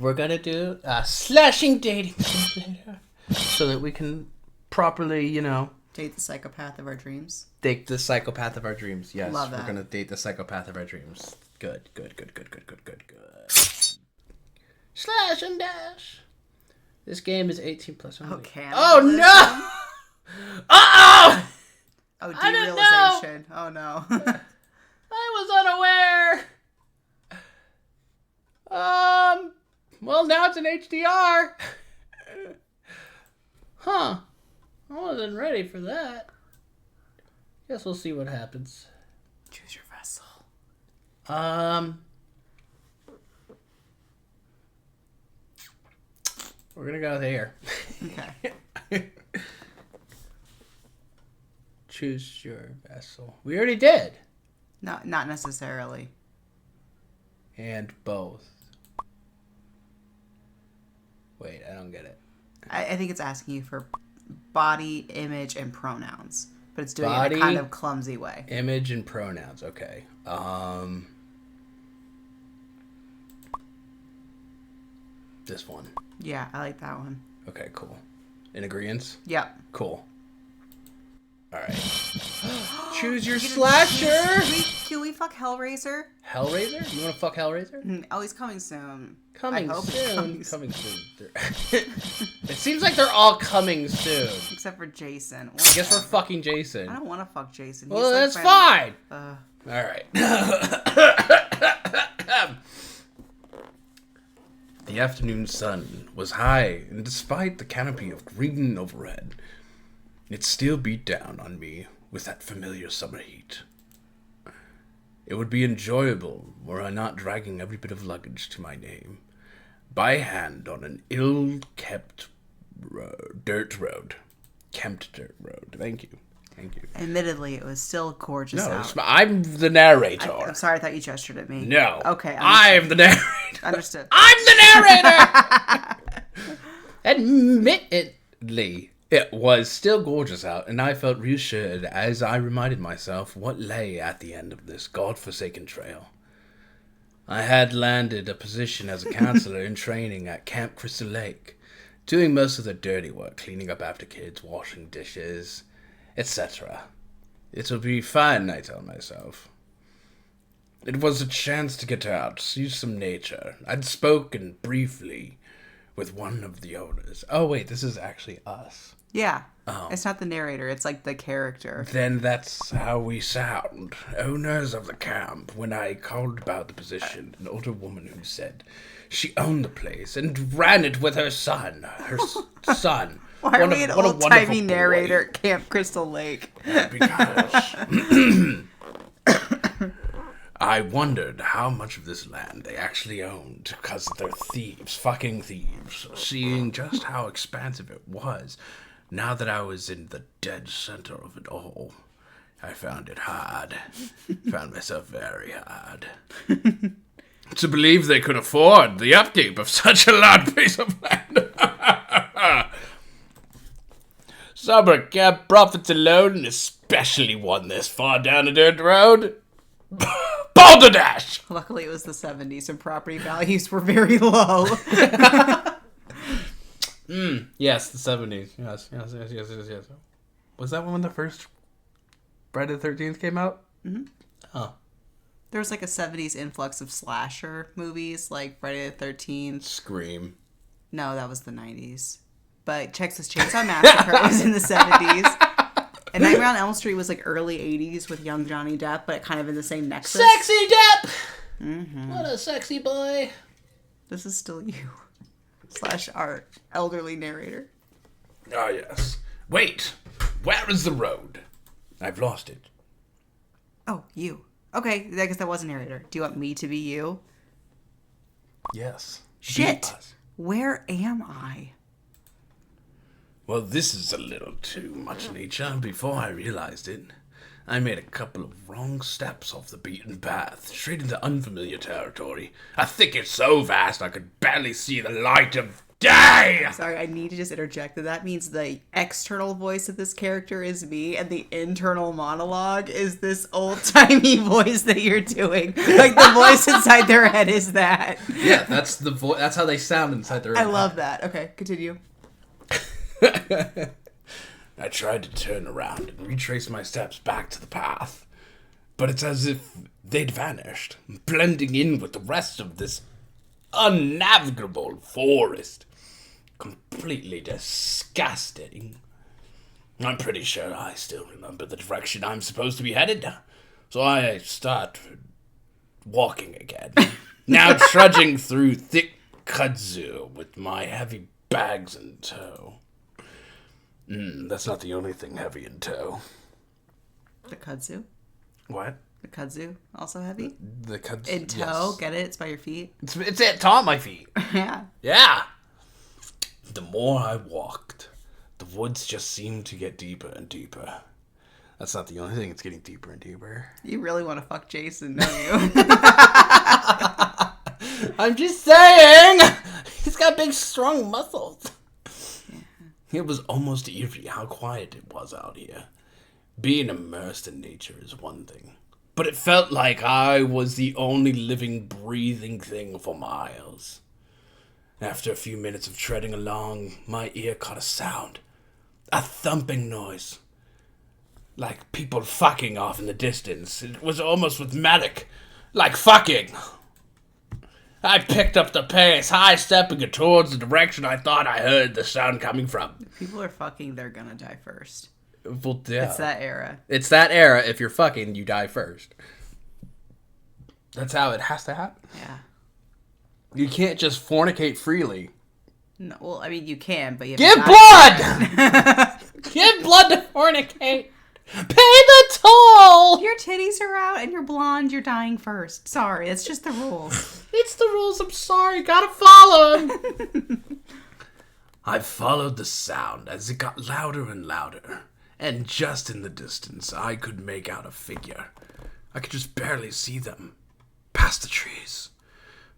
we're gonna do a slashing dating simulator so that we can properly, Date the psychopath of our dreams. date the psychopath of our dreams. Yes, Love that. we're gonna date the psychopath of our dreams. Good. Slash and dash. This game is 18 plus. Okay. Oh no! Uh-oh! Oh, I didn't know. derealization. Oh no. I was unaware. Well, now it's an HDR. Huh. I wasn't ready for that. Guess we'll see what happens. Choose your vessel. We're gonna go there. Okay. Choose your vessel. We already did. Not necessarily. And both. Wait, I don't get it. I think it's asking you for body, image, and pronouns. But it's doing it Body, in a kind of clumsy way. Image and pronouns. Okay. This one. Yeah, I like that one. Okay, cool. In agreement? Yep. Cool. Alright. Choose your slasher! Can we fuck Hellraiser? Hellraiser? You want to fuck Hellraiser? Oh, he's coming soon. Coming I hope he's soon. coming Coming soon. It seems like they're all coming soon. Except for Jason. I guess we're fucking Jason. I don't want to fuck Jason. Well, He's that's like fine. Alright. The afternoon sun was high, and despite the canopy of green overhead, it still beat down on me with that familiar summer heat. It would be enjoyable were I not dragging every bit of luggage to my name by hand on an ill-kept dirt road. Kempt dirt road. Thank you. Admittedly, it was still gorgeous out. I'm the narrator. I'm sorry, I thought you gestured at me. No. Okay. I'm the narrator. Understood. I'm the narrator! Admittedly, it was still gorgeous out, and I felt reassured as I reminded myself what lay at the end of this godforsaken trail. I had landed a position as a counselor in training at Camp Crystal Lake, doing most of the dirty work, cleaning up after kids, washing dishes, etc. It'll be fun, I tell myself. It was a chance to get out, see some nature. I'd spoken briefly with one of the owners. Oh, wait, this is actually us. Yeah. Oh. It's not the narrator, it's like the character. Then that's how we sound. Owners of the camp. When I called about the position, an older woman who said she owned the place and ran it with her son. Her son. Why are we an old-timey narrator at Camp Crystal Lake? Because I wondered how much of this land they actually owned, because they're thieves, fucking thieves. Seeing just how expansive it was, now that I was in the dead center of it all, I found it hard. Found myself very hard. To believe they could afford the upkeep of such a large piece of land. Summer camp profits alone, especially one this far down a dirt road. Balderdash! Luckily, it was the 70s and property values were very low. Yes, the 70s. Yes. Was that when the first Friday the 13th came out? Mm-hmm. Oh. There was like a 70s influx of slasher movies, like Friday the 13th. Scream. No, that was the 90s. But Texas Chainsaw Massacre was in the 70s. And Nightmare on Elm Street was like early 80s with young Johnny Depp, but kind of in the same nexus. Sexy Depp! Mm-hmm. What a sexy boy. This is still you. / our elderly narrator. Ah, yes. Wait, where is the road? I've lost it. Oh, you. Okay, I guess that was a narrator. Do you want me to be you? Yes. Shit! Where am I? Well, this is a little too much nature. Before I realized it, I made a couple of wrong steps off the beaten path, straight into unfamiliar territory. A thicket so vast I could barely see the light of Die! Sorry, I need to just interject that means the external voice of this character is me, and the internal monologue is this old-timey voice that you're doing. Like, the voice inside their head is that. Yeah, that's the that's how they sound inside their head. I love that. Okay, continue. I tried to turn around and retrace my steps back to the path, but it's as if they'd vanished, blending in with the rest of this unnavigable forest. Completely disgusting. I'm pretty sure I still remember the direction I'm supposed to be headed, so I start walking again. Now trudging through thick kudzu with my heavy bags in tow. That's not the only thing heavy in tow. The kudzu? What? The kudzu, also heavy? The kudzu. In tow, yes. Get it? It's by your feet. It's on my feet. Yeah. Yeah. The more I walked, the woods just seemed to get deeper and deeper. That's not the only thing, it's getting deeper and deeper. You really want to fuck Jason, don't you? I'm just saying! He's got big, strong muscles. It was almost eerie how quiet it was out here. Being immersed in nature is one thing, but it felt like I was the only living, breathing thing for miles. After a few minutes of treading along, my ear caught a sound. A thumping noise. Like people fucking off in the distance. It was almost rhythmic. Like fucking. I picked up the pace, high-stepping it towards the direction I thought I heard the sound coming from. If people are fucking, they're gonna die first. Well, yeah. It's that era. It's that era. If you're fucking, you die first. That's how it has to happen. Yeah. You can't just fornicate freely. No, well, I mean, you can, but you have Give blood! Give blood to fornicate! Pay the toll! Your titties are out and you're blonde, you're dying first. Sorry, it's just the rules. It's the rules, I'm sorry, gotta follow them. I followed the sound as it got louder and louder, and just in the distance I could make out a figure. I could just barely see them, past the trees.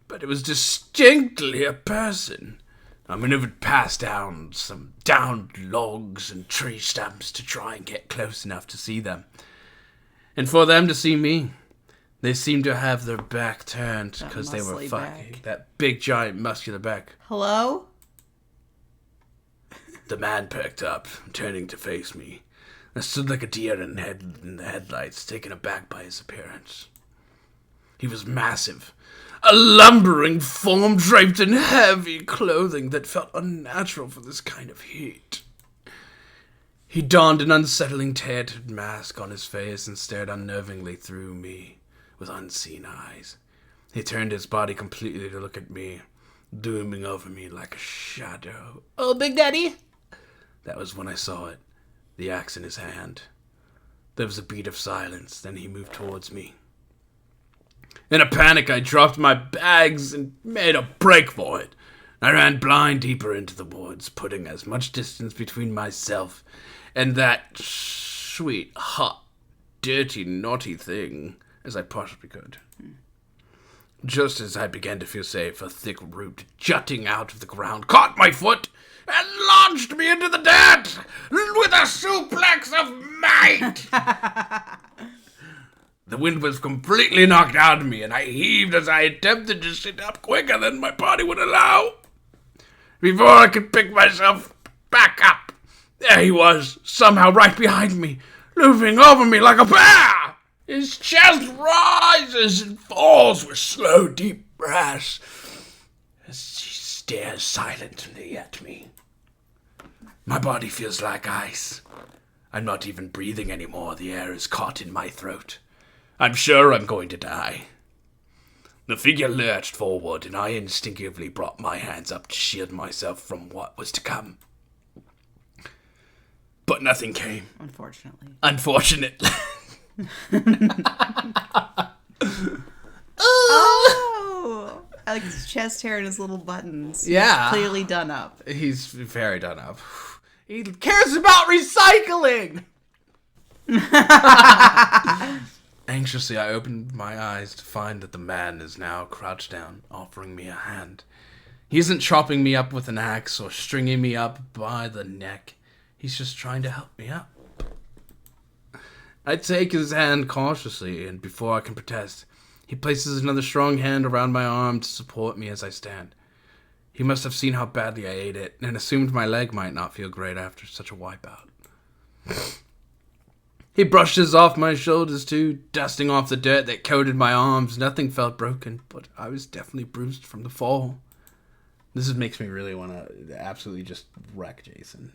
But it was distinctly a person. I maneuvered past down some downed logs and tree stumps to try and get close enough to see them. And for them to see me, they seemed to have their back turned because they were fucking. That big, giant, muscular back. Hello? The man perked up, turning to face me. I stood like a deer in the headlights, taken aback by his appearance. He was massive. A lumbering form draped in heavy clothing that felt unnatural for this kind of heat. He donned an unsettling tattered mask on his face and stared unnervingly through me with unseen eyes. He turned his body completely to look at me, looming over me like a shadow. "Oh, Big Daddy!" That was when I saw it, the axe in his hand. There was a beat of silence, then he moved towards me. In a panic, I dropped my bags and made a break for it. I ran blind deeper into the woods, putting as much distance between myself and that sweet, hot, dirty, naughty thing as I possibly could. Just as I began to feel safe, a thick root jutting out of the ground caught my foot and launched me into the dirt with a suplex of might. The wind was completely knocked out of me, and I heaved as I attempted to sit up quicker than my body would allow. Before I could pick myself back up, there he was, somehow right behind me, looming over me like a bear. His chest rises and falls with slow, deep breaths as he stares silently at me. My body feels like ice. I'm not even breathing anymore. The air is caught in my throat. I'm sure I'm going to die. The figure lurched forward, and I instinctively brought my hands up to shield myself from what was to come. But nothing came. Unfortunately. Oh! I like his chest hair and his little buttons. Yeah. He's clearly done up. He's very done up. He cares about recycling! Anxiously, I opened my eyes to find that the man is now crouched down, offering me a hand. He isn't chopping me up with an axe or stringing me up by the neck. He's just trying to help me up. I take his hand cautiously, and before I can protest, he places another strong hand around my arm to support me as I stand. He must have seen how badly I ate it, and assumed my leg might not feel great after such a wipeout. He brushes off my shoulders too, dusting off the dirt that coated my arms. Nothing felt broken, but I was definitely bruised from the fall. This makes me really want to absolutely just wreck Jason.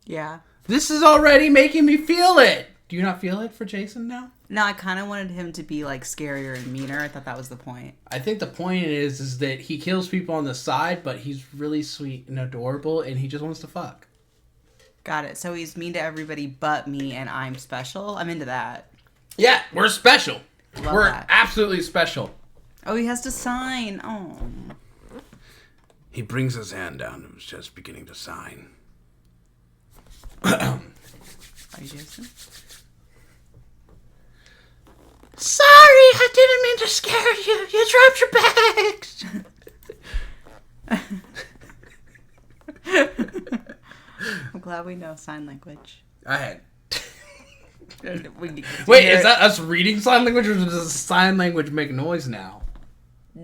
Yeah. This is already making me feel it. Do you not feel it for Jason now? No, I kind of wanted him to be like scarier and meaner. I thought that was the point. I think the point is that he kills people on the side, but he's really sweet and adorable, and he just wants to fuck. Got it. So he's mean to everybody but me, and I'm special. I'm into that. Yeah, we're special. We're that. absolutely special. Oh, he has to sign. Oh. He brings his hand down and was just beginning to sign. Are you Jason? Sorry, I didn't mean to scare you. You dropped your bags. I'm glad we know sign language. I had. Wait, Is that us reading sign language, or does sign language make noise now?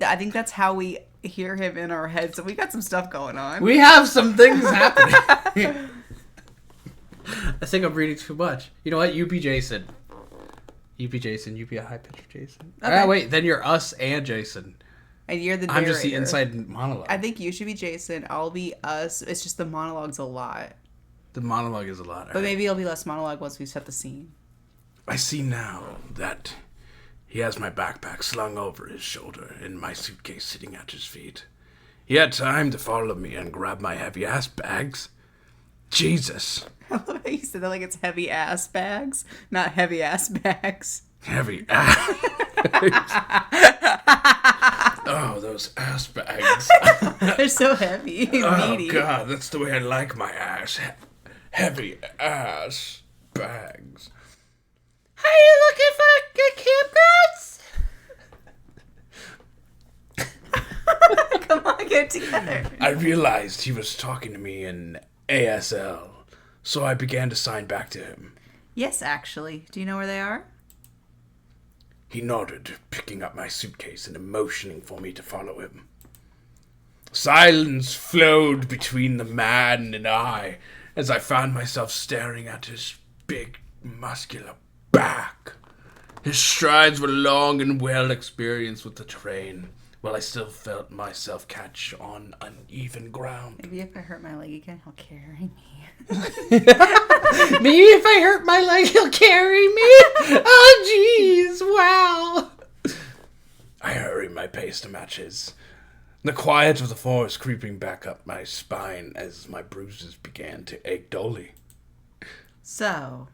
I think that's how we hear him in our heads. So we got some stuff going on. We have some things happening. I think I'm reading too much. You know what? You be Jason. You be Jason. You be a high-pitched Jason. Okay. Wait. Then you're us and Jason. And you're the I'm narrator. just the inside monologue. I think you should be Jason. I'll be us. It's just the monologue's a lot. The monologue is a lot. But maybe it'll be less monologue once we set the scene. I see now that he has my backpack slung over his shoulder and my suitcase sitting at his feet. He had time to follow me and grab my heavy-ass bags. Jesus. I love how you said that like it's heavy-ass bags, not heavy-ass bags. Heavy ass. Oh, those ass bags. They're so heavy and Oh, meaty. God, that's the way I like my ass. Heavy ass bags. Are you looking for good campgrounds? Come on, get together. I realized he was talking to me in ASL, so I began to sign back to him. Yes, actually. Do you know where they are? He nodded, picking up my suitcase and motioning for me to follow him. Silence flowed between the man and I as I found myself staring at his big, muscular back. His strides were long and well experienced with the terrain, while I still felt myself catch on uneven ground. Maybe if I hurt my leg again, he'll carry me. Maybe if I hurt my leg, he'll carry me. Oh, jeez, wow. I hurried my pace to match his. The quiet of the forest creeping back up my spine as my bruises began to ache dully. So,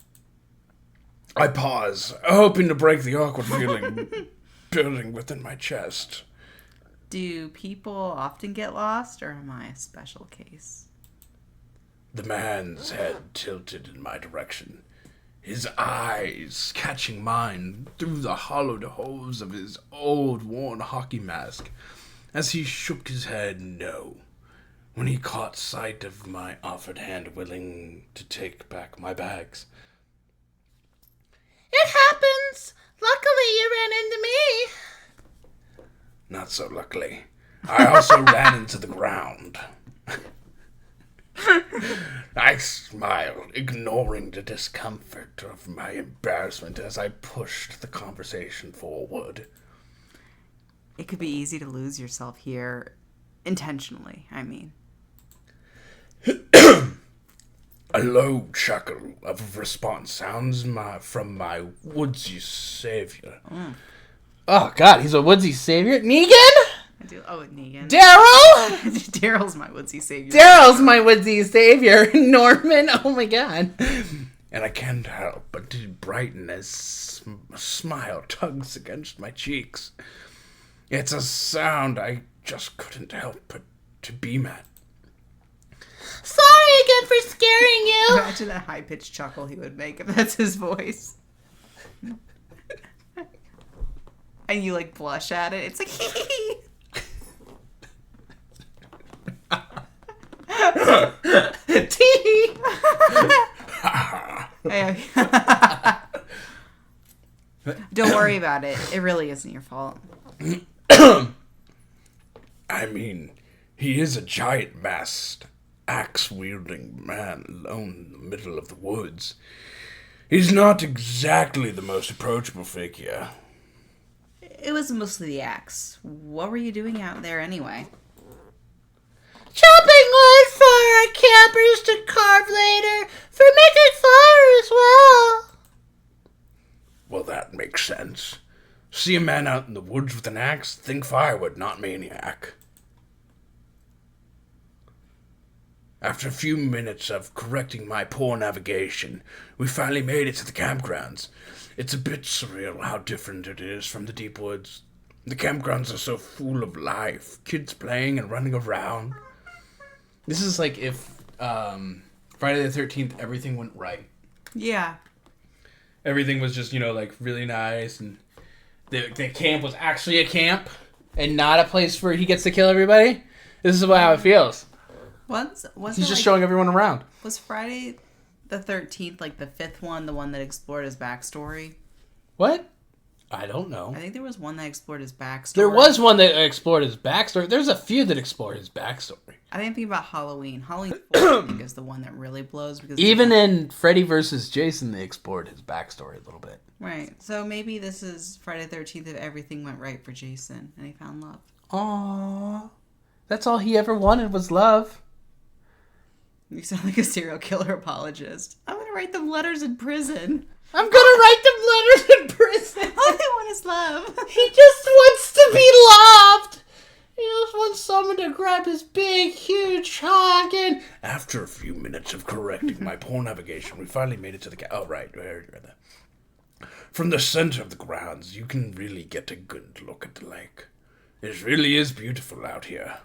I paused, hoping to break the awkward feeling building within my chest. do people often get lost, or am I a special case? The man's head tilted in my direction, his eyes catching mine through the hollowed holes of his old worn hockey mask, as he shook his head no, when he caught sight of my offered hand willing to take back my bags. It happens! Luckily you ran into me! Not so luckily. I also ran into the ground. I smiled, ignoring the discomfort of my embarrassment as I pushed the conversation forward. It could be easy to lose yourself here. Intentionally, I mean. A low chuckle of response sounds from my woodsy savior. Oh, God, he's a woodsy savior? Negan? I do. Oh, Negan. Daryl? Daryl's my woodsy savior. Daryl's my woodsy savior. Norman? Oh, my God. And I can't help but to brighten as a smile tugs against my cheeks. It's a sound I just couldn't help but to beam at. Sorry again for scaring you! Imagine that high-pitched chuckle he would make if that's his voice. And you, like, blush at it. It's like, hee. Don't worry about it. It really isn't your fault. I mean, he is a giant masked, axe-wielding man alone in the middle of the woods. He's not exactly the most approachable figure. It was mostly the axe. What were you doing out there anyway? Chopping wood for our campers to carve later, for making fire as well. Well, that makes sense. See a man out in the woods with an axe, think firewood, not maniac. After a few minutes of correcting my poor navigation, we finally made it to the campgrounds. It's a bit surreal how different it is from the deep woods. The campgrounds are so full of life, kids playing and running around. This is like if Friday the 13th, everything went right. Yeah. Everything was just, like really nice, and the camp was actually a camp and not a place where he gets to kill everybody. This is how it feels. He's just showing everyone around. Was Friday the 13th like the fifth one, the one that explored his backstory? What? I don't know. I think there was one that explored his backstory. There was one that explored his backstory. There's a few that explore his backstory. I didn't think about Halloween. Halloween 4, I think, is the one that really blows. Because even in Freddy vs. Jason, they explored his backstory a little bit. Right. So maybe this is Friday the 13th if everything went right for Jason and he found love. Aww. That's all he ever wanted was love. You sound like a serial killer apologist. I'm going to write them letters in prison. I'm gonna write them letters in prison. All they want is love. He just wants to be loved. He just wants someone to grab his big, huge hog and... After a few minutes of correcting my poor navigation, we finally made it to the... Oh, right. From the center of the grounds, you can really get a good look at the lake. It really is beautiful out here.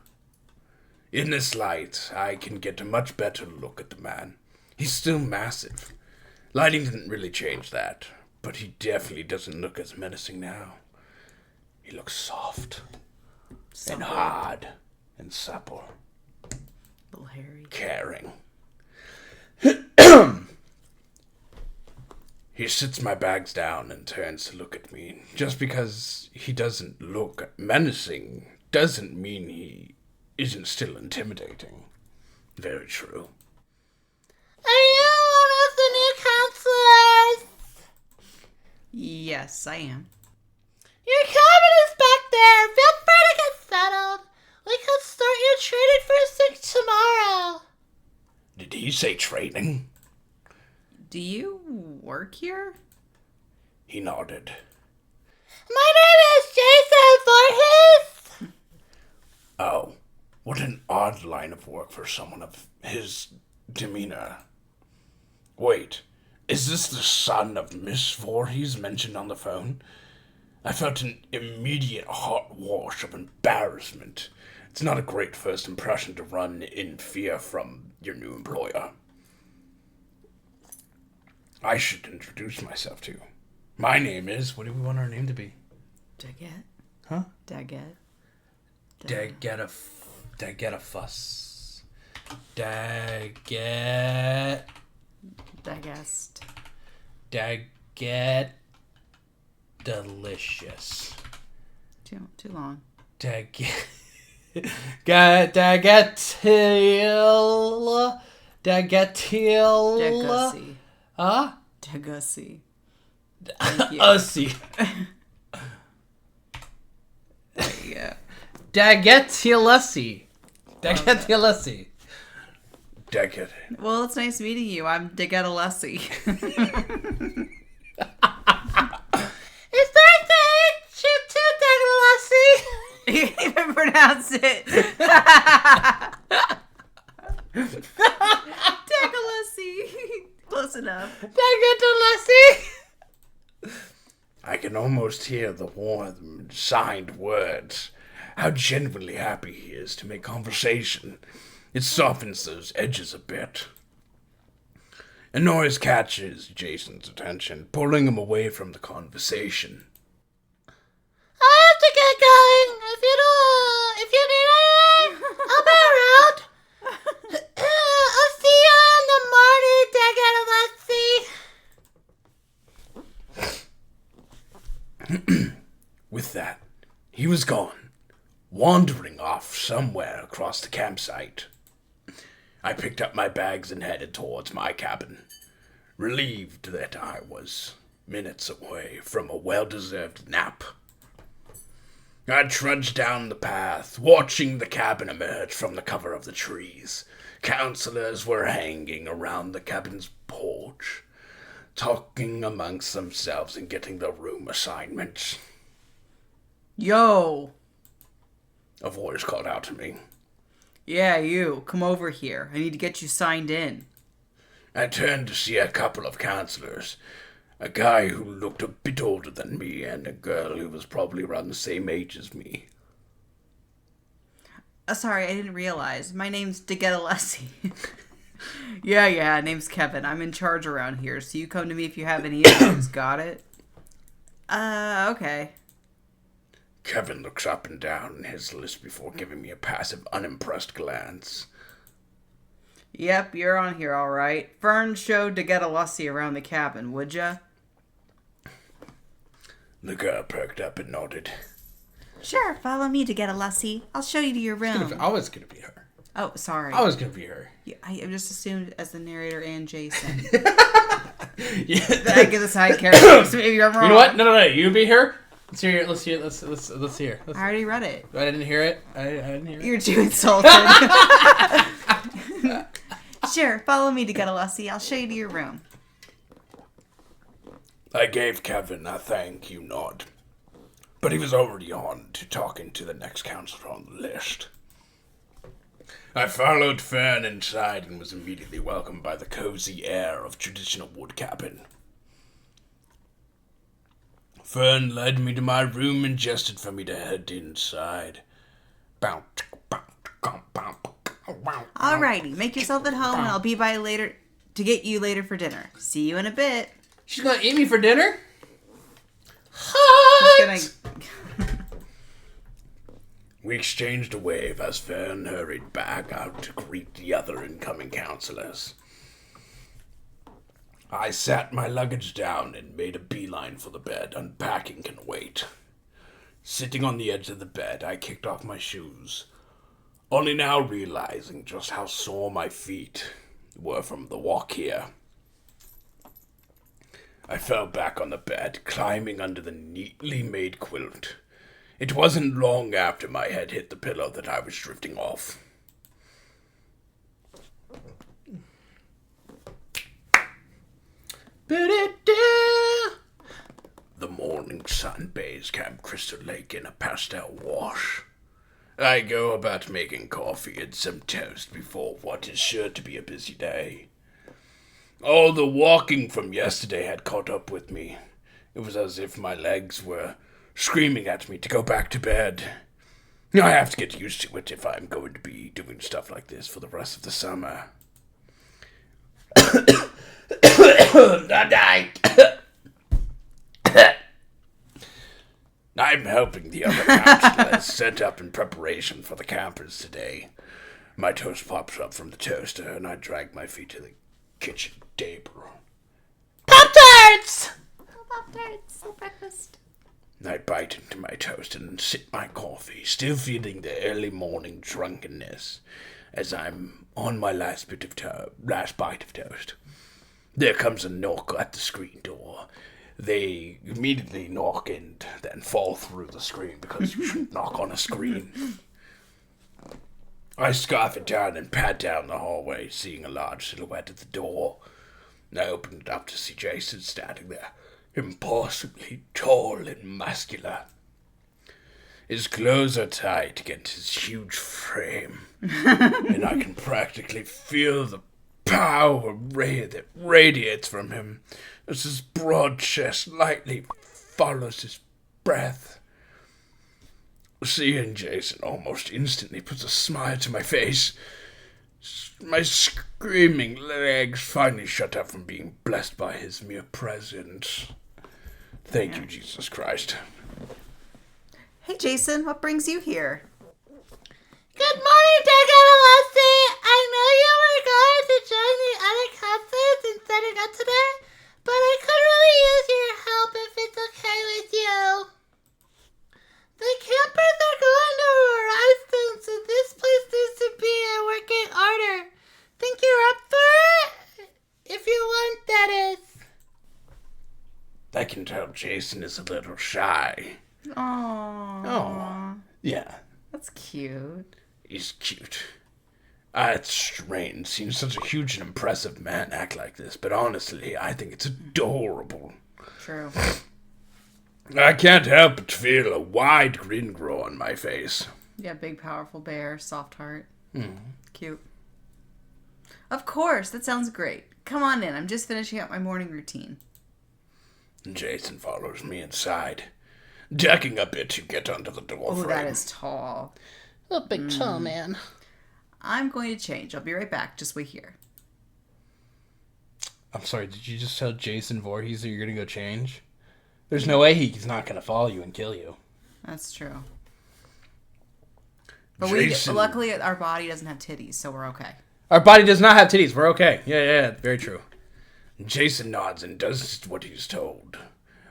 In this light, I can get a much better look at the man. He's still massive. Lighting didn't really change that, but he definitely doesn't look as menacing now. He looks soft and hard and supple. Little hairy. Caring. He sits my bags down and turns to look at me. Just because he doesn't look menacing doesn't mean he isn't still intimidating. Very true. Are you one of the new counselors? Yes, I am. Your cabin is back there. Feel free to get settled. We could start your training first thing tomorrow. Did he say training? Do you work here? He nodded. My name is Jason Voorhees. Oh, what an odd line of work for someone of his demeanor. Wait, is this the son of Miss Voorhees mentioned on the phone? I felt an immediate hot wash of embarrassment. It's not a great first impression to run in fear from your new employer. I should introduce myself to you. My name is... What do we want our name to be? Daggett. Huh? Daggett. Daggett-a-fuss. Daggett... Daggest. Daggett... Delicious. Too long. Daggett... Daggett-il... Dagussie. Huh? Dagussie. Ussie. There you go. Daggett-il-ussie. Daggett-il-ussie. Daggett. Well, it's nice meeting you. I'm Daggett Alessi. It's nice to meet you too, Dagalossi. You can't even pronounce it. Dagalossi. Close enough. Dagalossi. I can almost hear the warm, signed words. How genuinely happy he is to make conversation. It softens those edges a bit. A noise catches Jason's attention, pulling him away from the conversation. I have to get going. If you need anything, I'll be around. I'll see you in the morning, that, he was gone, wandering off somewhere across the campsite. I picked up my bags and headed towards my cabin, relieved that I was minutes away from a well-deserved nap. I trudged down the path, watching the cabin emerge from the cover of the trees. Counselors were hanging around the cabin's porch, talking amongst themselves and getting their room assignments. Yo! A voice called out to me. Yeah, you. Come over here. I need to get you signed in. I turned to see a couple of counselors. A guy who looked a bit older than me and a girl who was probably around the same age as me. Sorry, I didn't realize. My name's DeGetalesi. Yeah, name's Kevin. I'm in charge around here, so you come to me if you have any issues. Got it? Okay. Kevin looks up and down his list before giving me a passive, unimpressed glance. Yep, you're on here, all right. Fern showed DeGetalesi around the cabin, would ya? The girl perked up and nodded. Sure, follow me DeGetalesi. I'll show you to your room. I was gonna be her. Oh, sorry. I was gonna be her. Yeah, I just assumed as the narrator and Jason. Yeah. That I get the side characters. Maybe I'm wrong. You know what? No. You be her. Let's hear it. Let's hear. I already read it. I didn't hear it. I didn't hear it. You're too insulted. Sure, follow me DeGetalesi. I'll show you to your room. I gave Kevin a thank you nod, but he was already on to talking to the next counselor on the list. I followed Fern inside and was immediately welcomed by the cozy air of traditional wood cabin. Fern led me to my room and gestured for me to head inside. Alrighty, make yourself at home and I'll be by later to get you later for dinner. See you in a bit. She's gonna eat me for dinner? She's gonna... We exchanged a wave as Fern hurried back out to greet the other incoming counselors. I sat my luggage down and made a beeline for the bed. Unpacking can wait. Sitting on the edge of the bed, I kicked off my shoes, only now realizing just how sore my feet were from the walk here. I fell back on the bed, climbing under the neatly made quilt. It wasn't long after my head hit the pillow that I was drifting off. The morning sun bathes Camp Crystal Lake in a pastel wash. I go about making coffee and some toast before what is sure to be a busy day. All the walking from yesterday had caught up with me. It was as if my legs were screaming at me to go back to bed. I have to get used to it if I'm going to be doing stuff like this for the rest of the summer. I'm helping the other counselors set up in preparation for the campers today. My toast pops up from the toaster, and I drag my feet to the kitchen table. Pop-Tarts! Pop-Tarts, breakfast. I bite into my toast and sip my coffee, still feeling the early morning drunkenness as I'm on my last bite of toast. There comes a knock at the screen door. They immediately knock and then fall through the screen because you shouldn't knock on a screen. I scarf it down and pad down the hallway, seeing a large silhouette at the door. I opened it up to see Jason standing there, impossibly tall and muscular. His clothes are tight against his huge frame, and I can practically feel the power that radiates from him as his broad chest lightly follows his breath. Seeing Jason almost instantly puts a smile to my face. My screaming legs finally shut up from being blessed by his mere presence. Thank you, Jesus Christ. Hey, Jason, what brings you here? Good morning, DagsRavens. I know you were going to join the other counselors in setting up today, but I could really use your help if it's okay with you. can tell Jason is a little shy. Aww. Oh, yeah. That's cute. He's cute. It's strange seeing such a huge and impressive man act like this, but honestly, I think it's adorable. True. I can't help but feel a wide grin grow on my face. Yeah, big, powerful bear, soft heart. Mm. Cute. Of course, that sounds great. Come on in, I'm just finishing up my morning routine. Jason follows me inside, ducking a bit to get under the door frame. Oh, that is tall. A big tall man. I'm going to change. I'll be right back. Just wait here. I'm sorry, did you just tell Jason Voorhees that you're going to go change? There's no way he's not going to follow you and kill you. That's true. But Jason. luckily our body doesn't have titties, so we're okay. Our body does not have titties. We're okay. Yeah, very true. Jason nods and does what he's told.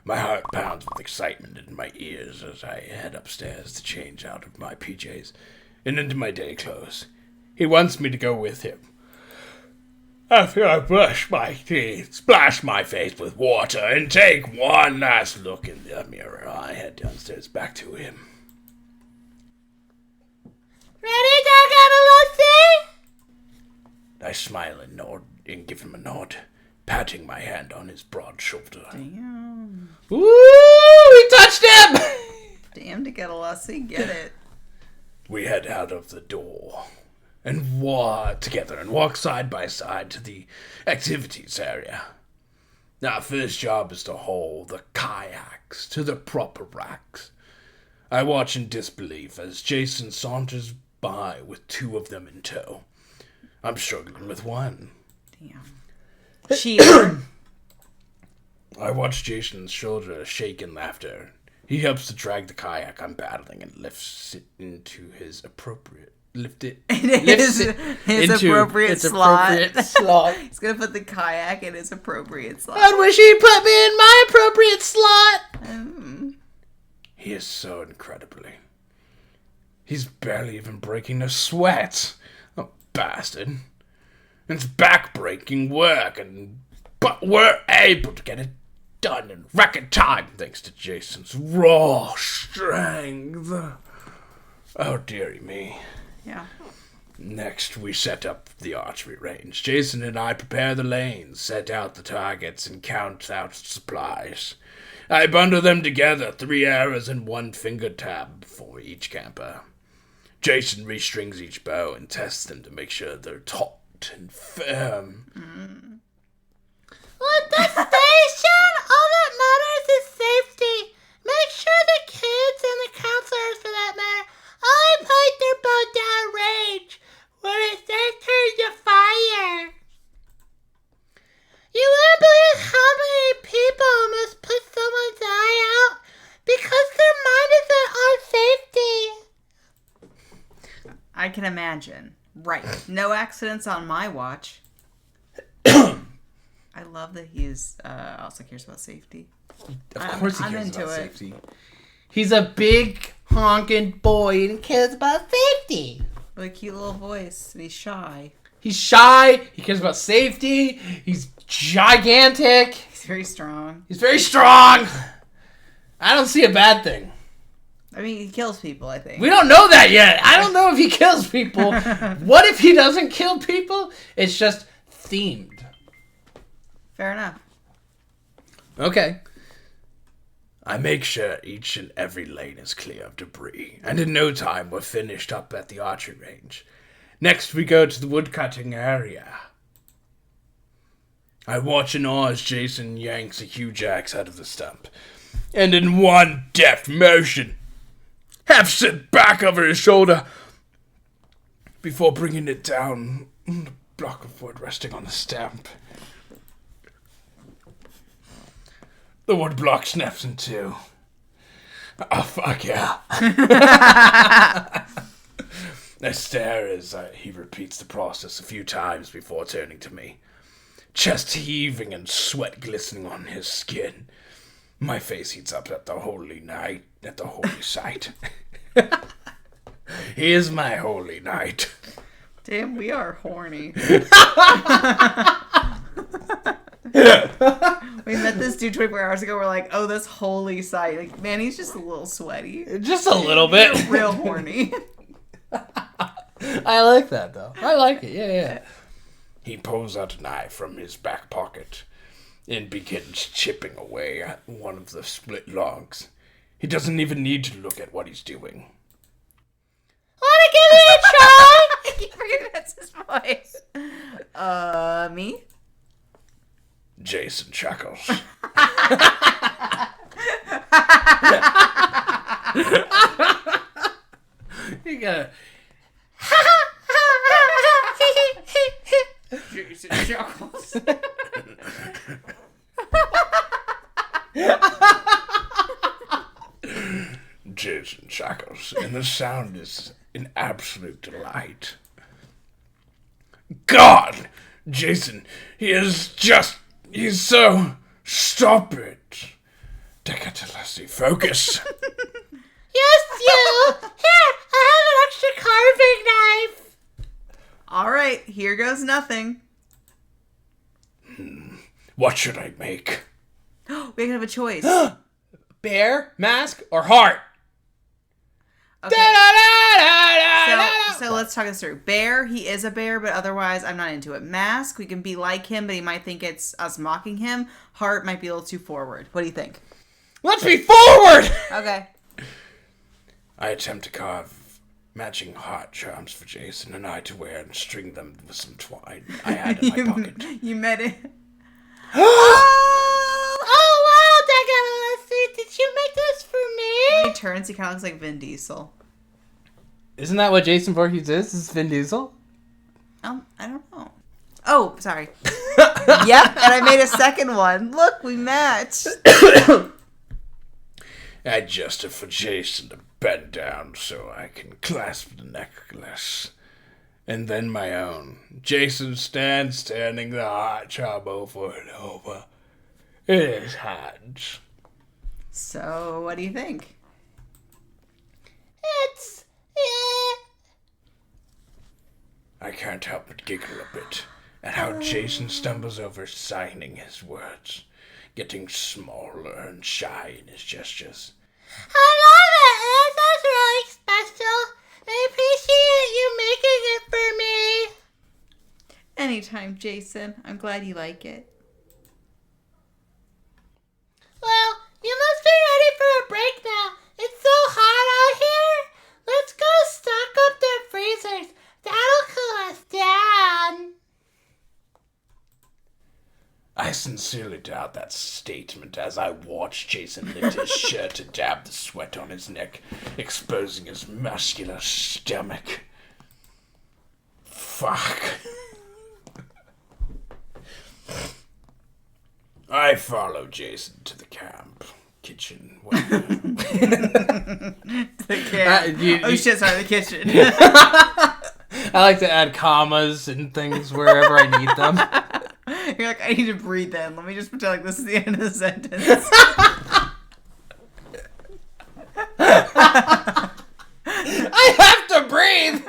My heart pounds with excitement in my ears as I head upstairs to change out of my PJs and into my day clothes. He wants me to go with him. After I brush my teeth, splash my face with water, and take one last look in the mirror, I head downstairs back to him. Ready, Dog I smile and nod and give him a nod, patting my hand on his broad shoulder. Damn. Ooh, we touched him! Damn to get a lassie, get it. We head out of the door and walk together and walk side by side to the activities area. Our first job is to haul the kayaks to the proper racks. I watch in disbelief as Jason saunters by with two of them in tow. I'm struggling with one. Damn. Cheater. I watch Jason's shoulder shake in laughter. He helps to drag the kayak I'm paddling and lifts it into his appropriate appropriate slot. He's gonna put the kayak in his appropriate slot. I wish he'd put me in my appropriate slot. He is so incredibly. He's barely even breaking a sweat. Oh, bastard. It's back-breaking work, but we're able to get it done in record time thanks to Jason's raw strength. Oh, dearie me. Yeah. Next, we set up the archery range. Jason and I prepare the lanes, set out the targets, and count out supplies. I bundle them together, 3 arrows and 1 finger tab for each camper. Jason restrings each bow and tests them to make sure they're taut and firm. At the station, all that matters is safety. Make sure the kids and the counselors, for that matter, only point their bow down range when it's their turn to fire. You wouldn't believe how many people must put someone's eye out because their mind isn't on safety. I can imagine. Right. No accidents on my watch. I love that he's also cares about safety. Of course I'm he cares into about it. safety. He's a big honking boy and cares about safety. With a cute little voice. And he's shy. He's shy. He cares about safety. He's gigantic. He's very strong. He's very strong. I don't see a bad thing. I mean, he kills people, I think. We don't know that yet. I don't know if he kills people. What if he doesn't kill people? It's just themed. Fair enough. Okay. I make sure each and every lane is clear of debris, and in no time we're finished up at the archery range. Next we go to the woodcutting area. I watch in awe as Jason yanks a huge axe out of the stump, and in one deft motion, hefts it back over his shoulder before bringing it down on the block of wood resting on the stump. The wood block snaps in two. Oh, fuck yeah. I stare as he repeats the process a few times before turning to me. Chest heaving and sweat glistening on his skin. My face heats up at the holy sight. Here's my holy night. Damn, we are horny. We met this dude 24 hours ago. We're like, oh, this holy sight. Like, man, he's just a little sweaty. Just a little bit. Real horny. I like that, though. I like it. Yeah. He pulls out a knife from his back pocket and begins chipping away at one of the split logs. He doesn't even need to look at what he's doing. Wanna give it a try? I keep forgetting that's his voice. Me? Jason chuckles. You gotta... Jason chuckles. Jason chuckles, and the sound is an absolute delight. God! Jason, he's so... Stop it. Dekatalasi, focus. Yes, you! Here, I have an extra carving knife! All right, here goes nothing. What should I make? We can have a choice. Bear, mask, or heart? Okay. So let's talk this through. Bear, he is a bear, but otherwise I'm not into it. Mask, we can be like him, but he might think it's us mocking him. Heart might be a little too forward. What do you think? Let's be forward! Okay. I attempt to carve matching heart charms for Jason and I to wear and string them with some twine I had in my pocket. You met it. Oh, wow, Dagalassi, did you make this for When me? he turns, he kind of looks like Vin Diesel. Isn't that what Jason Voorhees is? Is Vin Diesel? I don't know. Oh, sorry. Yep, and I made a second one. Look, we matched. I adjusted for Jason to bend down so I can clasp the necklace. And then my own. Jason stands turning the heart charm over and over in his hands. So, what do you think? It's... I can't help but giggle a bit at how Jason stumbles over signing his words, getting smaller and shy in his gestures. I love it! That's really special. I appreciate you making it for me. Anytime, Jason. I'm glad you like it. Well, you must be ready for a break now. It's so hot out here. Let's go stock up the freezers. That'll cool us down. I sincerely doubt that statement as I watch Jason lift his shirt and dab the sweat on his neck, exposing his muscular stomach. Fuck. I follow Jason to the camp. Kitchen. The camp. Oh shit, sorry, the kitchen. I like to add commas and things wherever I need them. You're like, I need to breathe in. Let me just pretend like this is the end of the sentence. I have to breathe!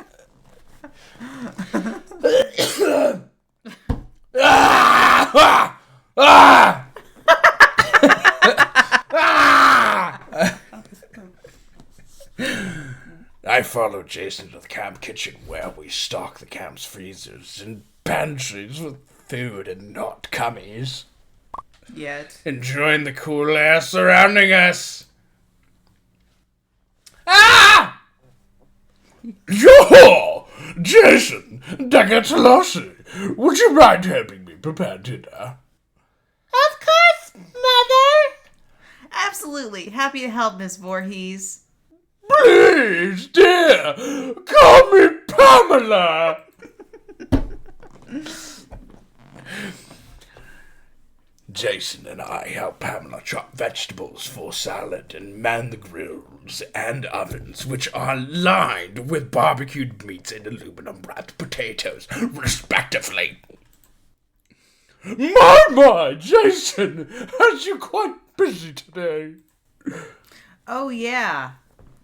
I follow Jason to the camp kitchen where we stock the camp's freezers and pantries with food and not cummies. Yet. Enjoying the cool air surrounding us. Ah! Yo! Jason, Dagatalasi, would you mind helping me prepare dinner? Of course, Mother. Absolutely. Happy to help, Miss Voorhees. Please, dear, call me Pamela. Jason and I help Pamela chop vegetables for salad and man the grills and ovens, which are lined with barbecued meats and aluminum-wrapped potatoes, respectively. My, Jason, aren't you quite busy today? Oh, yeah.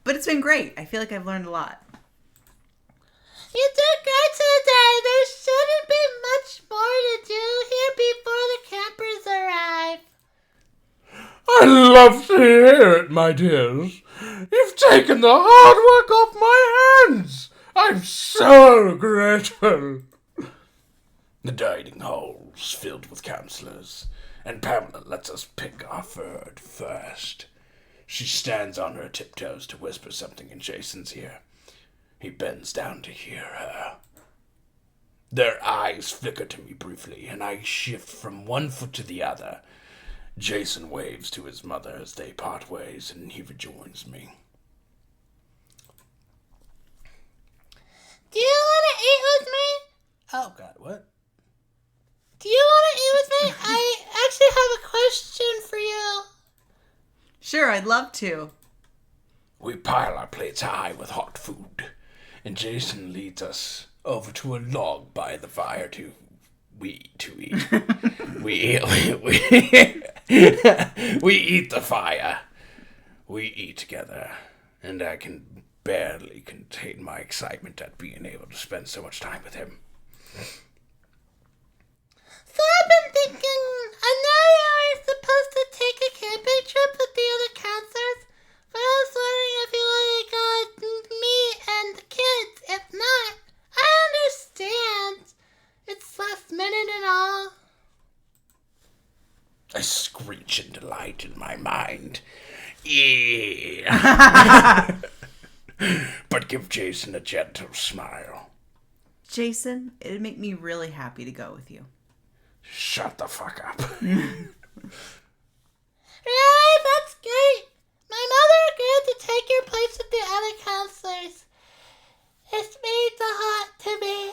But it's been great. I feel like I've learned a lot. You did great today. There shouldn't be much more to do here before the campers arrive. I love to hear it, my dears. You've taken the hard work off my hands. I'm so grateful. The dining hall's filled with counselors, and Pamela lets us pick our third first. She stands on her tiptoes to whisper something in Jason's ear. He bends down to hear her. Their eyes flicker to me briefly, and I shift from one foot to the other. Jason waves to his mother as they part ways, and he rejoins me. Do you want to eat with me? Oh, God, what? Do you want to eat with me? I actually have a question for you. Sure, I'd love to. We pile our plates high with hot food, and Jason leads us over to a log by the fire to eat. we eat the fire. We eat together, and I can barely contain my excitement at being able to spend so much time with him. So I've been thinking, I know you were supposed to take a camping trip with the other counselors, but I was wondering if you wanted to go with me and the kids. If not, I understand. It's last minute and all. I screech in delight in my mind. Yeah. But give Jason a gentle smile. Jason, it'd make me really happy to go with you. Shut the fuck up. Really? That's great. My mother agreed to take your place with the other counselors. It means a lot to me.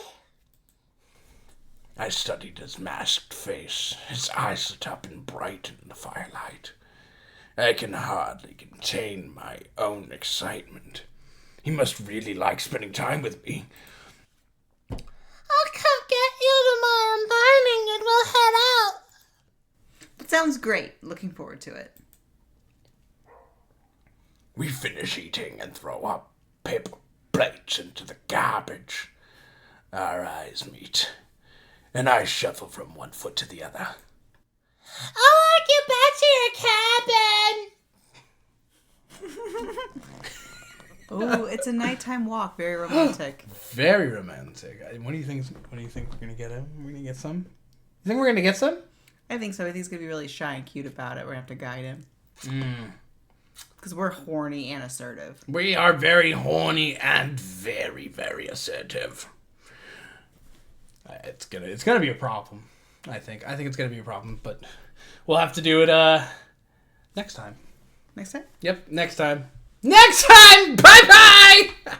I studied his masked face. His eyes lit up and bright in the firelight. I can hardly contain my own excitement. He must really like spending time with me. I'll come get you tomorrow morning and we'll head out. It sounds great. Looking forward to it. We finish eating and throw our paper plates into the garbage. Our eyes meet, and I shuffle from one foot to the other. I'll walk you back to your cabin. Oh, it's a nighttime walk. Very romantic. Very romantic. What do you think? What do you think we're gonna get? We're gonna get some. You think we're gonna get some? I think so. I think he's going to be really shy and cute about it. We're going to have to guide him. Because we're horny and assertive. We are very horny and very, very assertive. It's gonna be a problem. I think it's gonna be a problem, but we'll have to do it next time. Next time? Yep, next time. Next time. Bye bye.